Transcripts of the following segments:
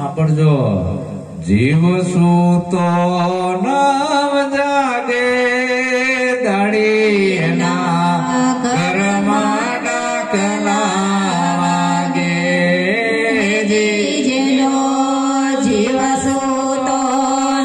સાંભળજો, જીવ સૂતો નવ જાગે દાડી એના ઘરમાં ડાકલા વાગે. જેનો જીવ સૂતો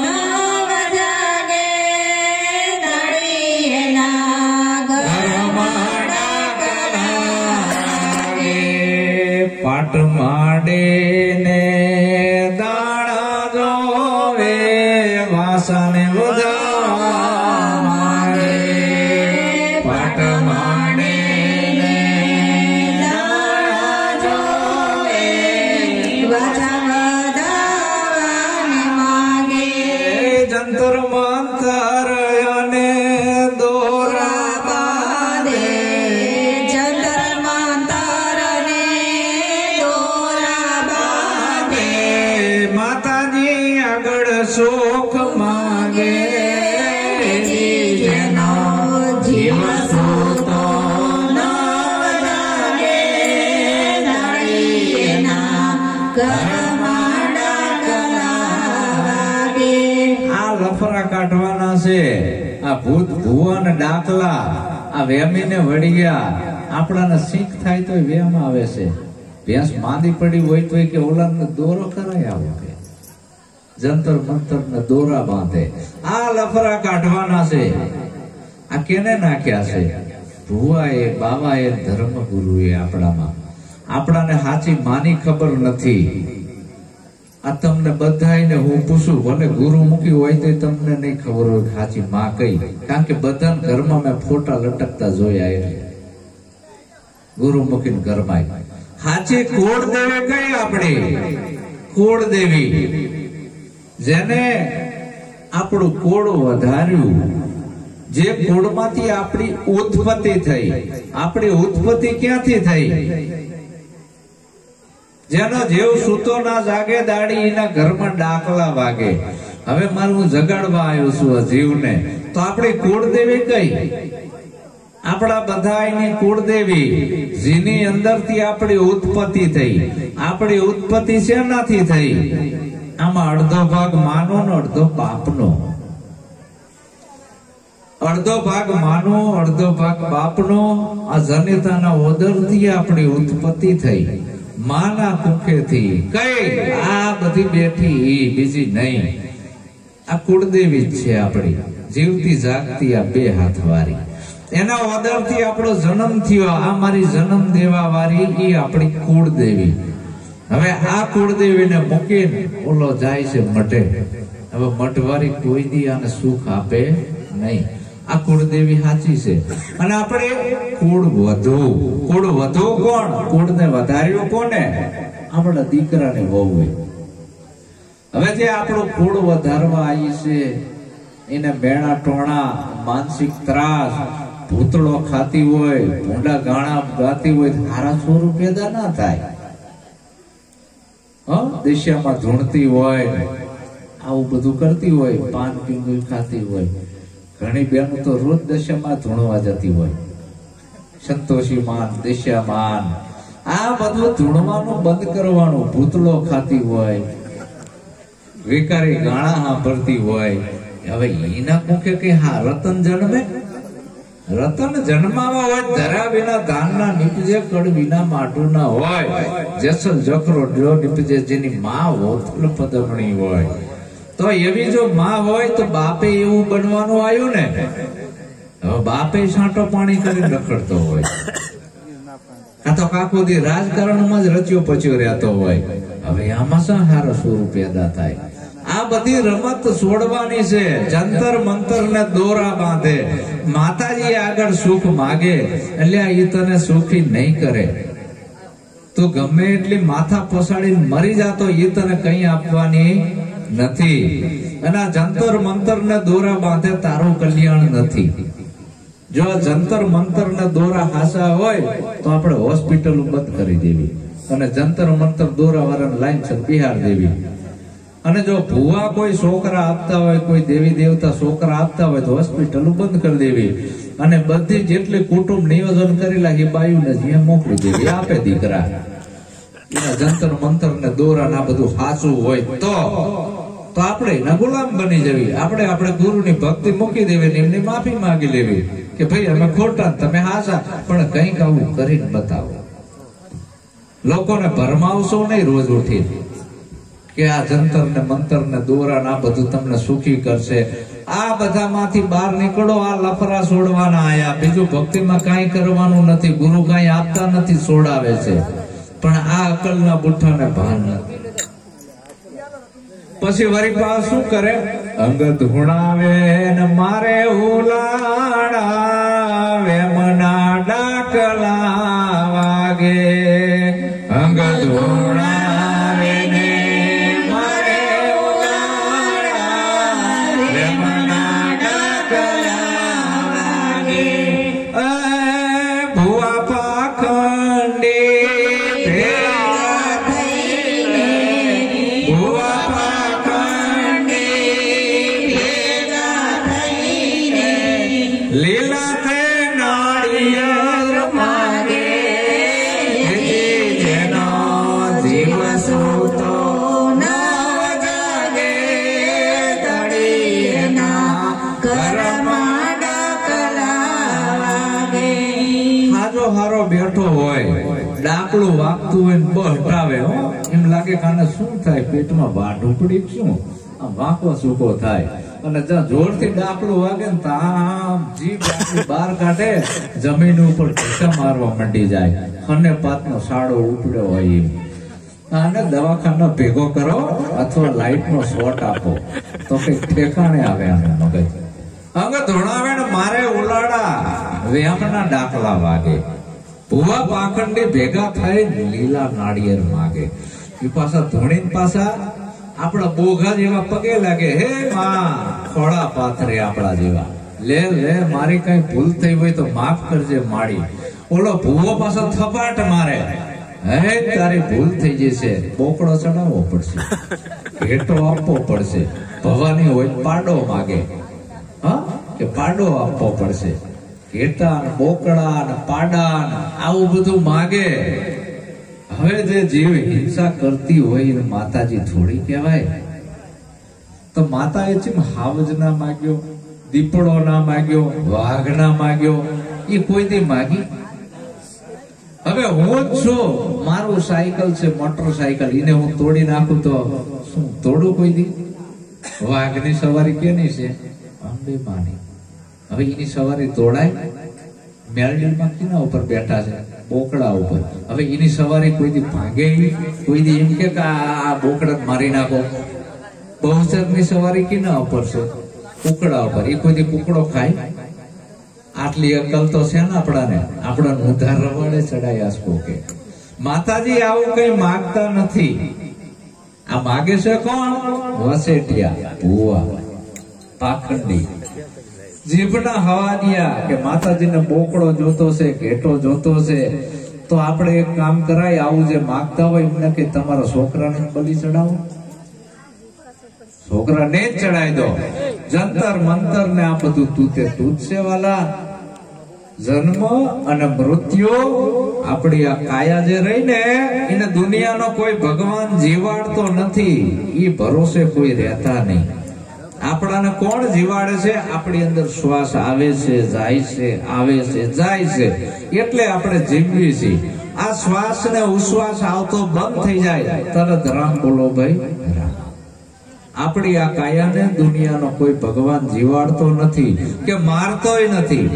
નવ જાગે દાડી એના ઘરમાં ડાકલા વાગે. પાટ માંડે ને દાણા જોવે વાસણ બધા માંડે. પાટ માંડે ને દાણા જોવે વાસણ વધારવાને માગે. જંતર મંતર અને દોરા બાંધે જંતર મંતર ને દોરા બાંધે. માતાજી આગળ સુખ માગે. જેનો જીવ સૂતો નવ જાગે દાડી એના ઘરમાં ડાકલા વાગે. આ લફરા કાઢવાના છે. આ ભૂત ભુવન ડાકલા આ વેમીને વળી ગયા. આપણાને શીખ થાય તો વેમ આવે છે. ભેંસ માંદી પડી હોય તો કે ઓલાને દોરો કરાય આવો કે જંતર મંતર ને દોરા બાંધે. આ લફરા કાઢવાના છે. આ કેને નાખ્યા છે? ભુવાએ બાવાએ ધર્મ ગુરુએ આપણાને સાચી માની ખબર નથી. આ તમને બધાને હું પૂછું, ભલે ગુરુ મૂકી હોય તો તમને નહીં ખબર હોય સાચી માં કઈ. કારણ કે બધા ઘરમાં મેં ફોટા લટકતા જોયા. એટલે ગુરુ મૂકીને ઘરમાં સાચી કોળ દેવી કઈ? આપણી કોળ દેવી, જેને આપણું કોળ વધાર્યું, જે કોળમાંથી આપણી ઉત્પત્તિ થઈ. આપણી ઉત્પત્તિ ક્યાંથી થઈ? જેનો જીવ સૂતો ના જાગે દાડી એના ઘરમાં ડાકલા વાગે. હવે મારું જગાડવા આવ્યો છું આ જીવને, તો આપણી કુળદેવી કઈ? આપણા બધાની કુળદેવી જેની અંદરથી આપણી ઉત્પત્તિ થઈ. આપણી ઉત્પત્તિ શેનાથી થઈ? આમાં અડધો ભાગ માનો ને અડધો બાપનો. અડધો ભાગ માનો, અડધો ભાગ બાપનો. આ જનિતાના ઓદરથી આપણી ઉત્પત્તિ થઈ. માના કુખેથી. કઈ? આ બધી બેઠી બીજી નહીં, આ કુળદેવી જ છે આપણી, જીવતી જાગતી આ બે હાથ વાળી. એના ઓદરથી આપણો જન્મ થયો. આ મારી જન્મ દેવા વાળી એ આપણી કુળદેવી. હવે આ કુળદેવીને મૂકીને ઓલો જાય છે મઠે. હવે મઠવારી કોઈ દી આને સુખ આપે નહીં. આ કુળદેવી સાચી છે. અને આપણે કુળ વધુ. કુળ વધુ કોણ? કુળને વધાર્યું કોને? આપણા દીકરાને વહુ. હવે જે આપણું કુળ વધારવા આવી છે એને મેણા ટોણા, માનસિક ત્રાસ, ભૂતળો ખાતી હોય, ભૂંડા ગાણા ગાતી હોય, સારા સ્વરૂપ પેદા ના થાય. દિશામાં ધૂણતી હોય, આવું બધું કરતી હોય, પાન પીંગુલ ખાતી હોય. ઘણી બહેનો તો રોજ દશામાં ધૂણવા જતી હોય. સંતોષી માન, દિશામાન, આ બધું ધૂણવાનું બંધ કરવાનું. ભૂતળો ખાતી હોય, વિકારી ગાણા સાંભળતી હોય. હવે એના મુખે કઈ હા રતન જન્મે? રતન જન્માવા હોય ધરા વિના ધાનના નીપજે, કડ વિના માટું ના હોય. જેસલ જખરો જો નીપજે, જેની માં વોથલ પદમણી હોય. તો એવી જો માં હોય તો બાપે એવું બનવાનું આવ્યું ને. હવે બાપે છાંટો પાણી કરીને રખડતો હોય, આ તો કાકો દી રાજકારણમાં જ રચ્યો પચ્યો રહેતો હોય. હવે આમાં શું સારો સ્વરૂપ પેદા થાય? આ બધી રમત છોડવાની છે. જંતર મંતર ને દોરા બાંધે. માતાજી આગળ સુખ માગે એટલે એ તને સુખી નહીં કરે. તું ગમે એટલી માથા પસાડીને મરી જાતો એ તને કઈ આપવાની નથી. અને આ જંતર મંતર ને દોરા બાંધે તારું કલ્યાણ નથી. જો જંતર મંતર ને દોરા હાસા હોય તો આપણે હોસ્પિટલ બંધ કરી દેવી અને જંતર મંતર દોરા વાળાને લાઈન છે બિહાર દેવી. અને જો ભુવા કોઈ છોકરા આપતા હોય, કોઈ દેવી દેવતા છોકરા આપતા હોય તો હોસ્પિટલ બંધ કરી દેવી અને બધી જેટલી કુટુંબ નિયોજન કરેલા એ બાયુને જ્યાં મોકલી દેવી. આપે દીકરા એના જંતર મંતર ને દોરા ના બધું સાચું હોય તો આપણે એના ગુલામ બની જવી. આપણે ગુરુની ભક્તિ મૂકી દેવી ને એમની માફી માંગી લેવી કે ભાઈ અમે ખોટા તમે હાચા, પણ કંઈક આવું કરીને બતાવો. લોકોને ભરમાવશો નહીં રોજ ઉઠી કે આ જંતર ને મંતર ને દોરા ના બધું તમને સુખી કરશે. આ બધામાંથી બહાર નીકળો. આ લફરા છોડવાના આયા, બીજું ભક્તિમાં કાંઈ કરવાનું નથી. ગુરુ કાંઈ આપતા નથી, છોડાવે છે. પણ આ અકલના બુઠ્ઠાને ભાન નથી. પછી વરી પા શું કરે? અંગ ધૂણાવે ને મારે ઉલાડાવે, મના ડાકલા વાગે. અંગ ધૂણાવે ને મારે ઉલાડાવે, મના ડાકલા વાગે. ભુવા પાખંડી લીલા થે નાળિયેર માગે, જેનો જીવ સૂતો ન જાગે, તળિયેના ઘરમાં ડાકલા વાગે. હાજો હારો બેઠો હોય, ડાકડું વાગતું હોય ને બહટાવે, એમ લાગે કે આને શું થાય, પેટમાં વાઢું પડી શું, આમ વાંકો સૂકો થાય. અને જ્યાં જોરથી ડાકડું વાગે ને આમ જીભ બહાર કાઢે, જમીન ઉપર ઢીકા મારવા માંડી જાય, અને પાતનો સાડો ઉપડ્યો હોય એમ. આને દવાખાનો ભેગો કરો અથવા લાઈટ નો શોટ આપો તો કઈક ઠેકાણે આવે આને મગજ. અંગ ધોણાવે ને મારે ઉલાડા, વ્યામના ડાકલા વાગે. ભુવા પાખંડી ભેગા થઈ લીલા નાળિયેર માગે. એ પાછા ધોણી પાછા આપણા બોઘા જેવા પગે લાગે, હે માં ખોડા પાથરે આપણા જેવા, લે મારી કઈ ભૂલ થઈ હોય તો માફ કરજે માડી. ઓલો ભૂવો પાછો થપાટ મારે, હે તારી ભૂલ થઈ જશે, બોકડો ચડાવવો પડશે, ભેટો આપવો પડશે. ભવાની હોય પાડો માગે, હા કે પાડો આપવો પડશે. ઘેટા ને બોકડા ને પાડા ને આવું બધું માગે. હવે જે જીવ હિંસા કરતી હોય એને માતાજી થોડી કહેવાય? તો માતાએ જેમ હાવજ ના માગ્યો, દીપડો ના માગ્યો, વાઘ ના માગ્યો, એ કોઈ દી માગી? હવે હું જ છું, મારું સાયકલ છે, મોટરસાયકલ, એને હું તોડી નાખું તો શું તોડું કોઈ દી? વાઘની સવારી કેની છે? અંબે માની. હવે એની સવારી તોડાય? મેલડીમાં કેના ઉપર બેઠા છે? બોકડા ઉપર. હવે એની સવારી કોઈ દી ભાગે? કોઈ દી એમ કે આ બોકડા મારી નાખો? બહુચર ની સવારી કેના ઉપર છે? કુકડા ઉપર. એ કોઈ દી કુકડો ખાય? આટલી અકલ તો છે ને આપણાને, આપણા ઉધાર રવાડે ચડાયા સ્પોકે. માતાજી આવું કઈ માગતા નથી. આ માગે છે કોણ? વસેટિયા, ભુવા, પાખંડી, જીભના હવાનિયા કે માતાજીને બોકડો જોતો છે, ઘેટો જોતો છે. તો આપણે એક કામ કરાય, આવું જે માગતા હોય એમને કે તમારા છોકરાને બલી ચડાવો, છોકરાને જ ચડાવી દો. જંતર મંતર ને આ બધું તૂતે તૂત છે વાલા. જન્મ અને મૃત્યુ, આપણી આ કાયા જે રહી ને એને દુનિયાનો કોઈ ભગવાન જીવાડતો નથી. એ ભરોસે કોઈ રહેતા નહીં. આપણાને કોણ જીવાડે છે? આપણી અંદર શ્વાસ આવે છે, જાય છે, આવે છે, જાય છે, એટલે આપણે જીવીએ છીએ. આ શ્વાસ ને ઉશ્વાસ આવતો બંધ થઈ જાય તરત રામ બોલો ભાઈ રામ. આપણી આ કાયાને દુનિયાનો કોઈ ભગવાન જીવાડતો નથી કે મારતોય નથી.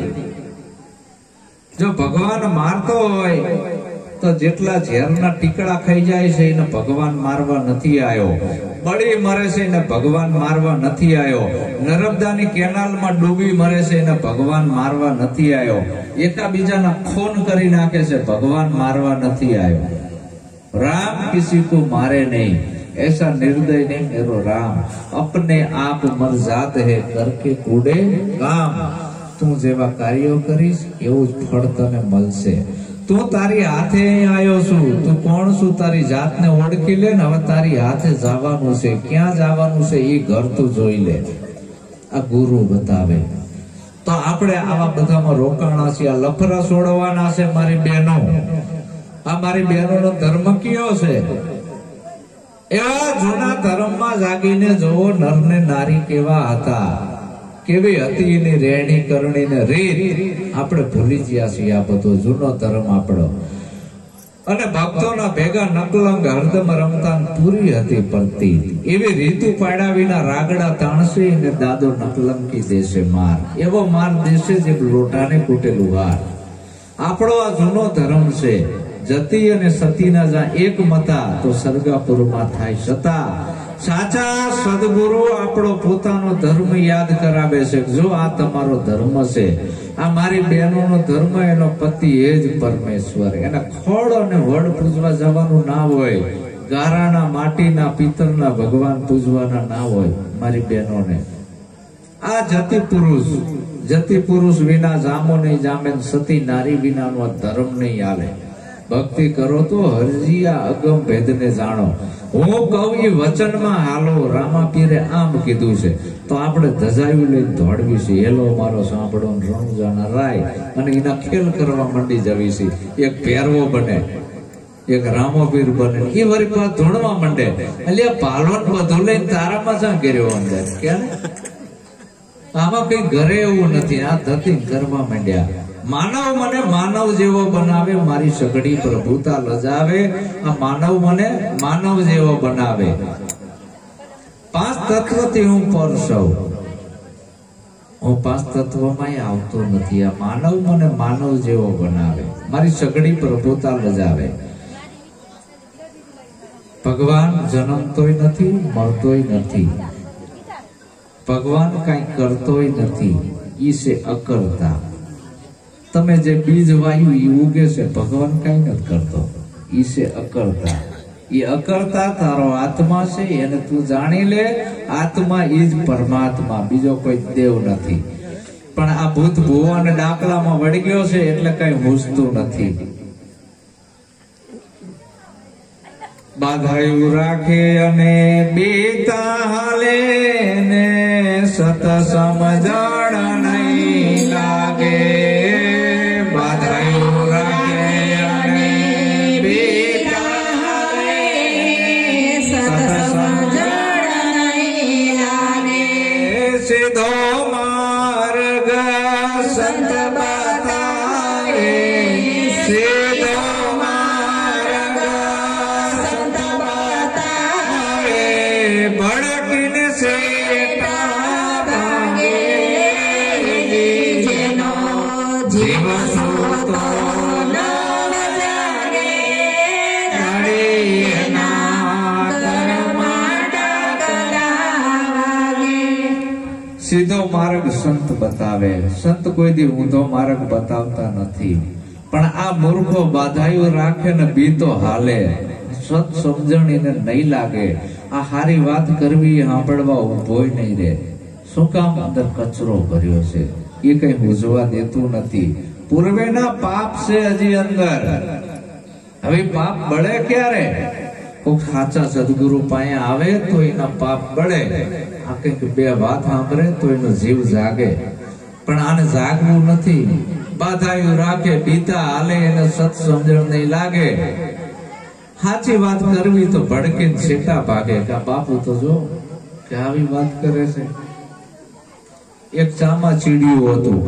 જો ભગવાન મારતો હોય તો જેટલા ઝેરના ટીકડા ખાઈ જાય છે એને ભગવાન મારવા નથી આવ્યો. બળી મરે છે એને ભગવાન મારવા નથી આવ્યો. નર્મદાની કેનાલમાં ડૂબી મરે છે એને ભગવાન મારવા નથી આવ્યો. એકાબીજાના ખૂન કરી નાખે છે, ભગવાન મારવા નથી આવ્યો. રામ કિસી को मारे नहीं, ऐसा निर्दय नहीं मेरो राम, अपने आप मर जात है करके कूड़े काम. તું જેવા કાર્યો કરીશ એવું જ ફળ તને મળશે. તું તારી હાથે આવ્યો છું, તું કોણ છું તારી જાતને ઓળખી લે ને. હવે તારી હાથે જવાનું છે, ક્યાં જવાનું છે એ ઘર તું જોઈ લે. આ ગુરુ બતાવે. તો આપણે આવા બધામાં રોકાણા છીએ, આ લફરા છોડવાના છે મારી બહેનો. આ મારી બહેનોનો ધર્મ કયો છે? એવા જૂના ધર્મમાં જાગીને જોવો નર ને નારી કેવા હતા, કેવી હતી એની રહેણી કરણી ને રીત. આપણે ભૂલી ગયા છીએ આ બધો જૂનો ધર્મ આપણો. અને ભક્તોના ભેગા નકલંગ હરદમ રમતા પૂરી હતી પડતી. એવી રીતુ પાડ્યા વિના રાગડા તાણશે ને દાદો નકલંકી દેશે માર. એવો માર દેશે જેમ લોટાને કૂટેલું હાર. આપણો આ જૂનો ધર્મ છે. જતી અને સતીના જ્યાં એક મતા તો સરગાપુરમાં થાય સતા. સાચા સદગુરુ આપણો પોતાનો ધર્મ યાદ કરાવે છે. જો આ તમારો ધર્મ છે, આ મારી બહેનોનો ધર્મ, એનો પતિ એ જ પરમેશ્વર. એના ખોળ અને વડ પૂજવા જવાનું ના હોય, ગારાના માટીના પિત્તરના ભગવાન પૂજવાના ના હોય મારી બહેનોને. આ જતી પુરુષ વિના જામો નહીં જામે, સતી નારી વિનાનો ધર્મ નહીં હાલે. ભક્તિ કરો તો હરજીયા અગમ ભેદને જાણો. હું કહું એ વચનમાં હાલો. રામાપીરે આમ કીધું છે તો આપણે ધજાયું લઈને દોડવી છે. હેલો મારો સાંભળો રણુજાના રાય અને એના ખેલ કરવા માંડી જવી છે. એક પહેરવો બને, એક રામોપીર બને, એ વળી પાછ ધૂણવા માંડે. એટલે પાલવન બધું લઈને તારામાં શા કર્યો અંદર કે આમાં કઈ ઘરે એવું નથી. આ ધતી કરવા માંડ્યા. માનવ મને માનવ જેવો બનાવે, મારી સગડી પ્રભુતા લજાવે. આ માનવ મને માનવ જેવો બનાવે. પાંચ તત્વથી હું પર સૌ. હું પાંચ તત્વમાં આવતો નથી. આ માનવ મને માનવ જેવો બનાવે, મારી સગડી પ્રભુતા લજાવે. ભગવાન જન્મતોય નથી, મળતોય નથી. ભગવાન કઈ કરતોય નથી. ઈ છે અકર્તા. તમે જે બીજ વાયુ ઈ ઉગે છે, ભગવાન કઈ નથી કરતો. ઈ છે અકર્તા. એ અકર્તા તારો આત્મા છે, એને તું જાણી લે. આત્મા ઈ જ પરમાત્મા, બીજો કોઈ દેવ નથી. પણ આ ભૂત ભુવન ડાકલામાં વળી ગયો છે એટલે કઈ હુસતું નથી. બાધાયું રાખે અને બેતા હાલે ને સત સમજણ નહીં લાગે. બાધાયું રાખે અને બેતા હાલે સત સમજણ નહીં લાગે. સીધો માર્ગ સંત બતાવે, સીધો ભડકીને સેટા ભાગે. જેનો જીવ સૂતો ન જાગે, એના કર્મમાં ડાકલા વાગે. સીધો માર્ગ સંત બતાવે. સંત કોઈ દી ઊંધો માર્ગ બતાવતા નથી. પણ આ મૂર્ખો બાધાયું રાખે ને બીતો હાલે. સત સમજણ એને નહીં લાગે. આ હારી વાત કરવી સાંભળવા ઉભોય નહીં રે. શું કામ? અંદર કચરો ભર્યો છે, એ કઈ બુઝવા દેતું નથી. પૂર્વેના પાપ છે હજી અંદર. હવે પાપ બળે ક્યારે? કોઈક સાચા સદગુરુ પાસે આવે તો એના પાપ બળે. આ કઈક બે વાત સાંભળે તો એનો જીવ જાગે. પણ આને જાગવું નથી. બાધાયું રાખે, બીતા હાલે, એને સત સમજણ નહીં લાગે. સાચી વાત કરવી તો ભડકીને છેટા ભાગે. કે બાપુ તો જો કે આવી વાત કરે છે. એક ચામાં ચીડિયું હતું.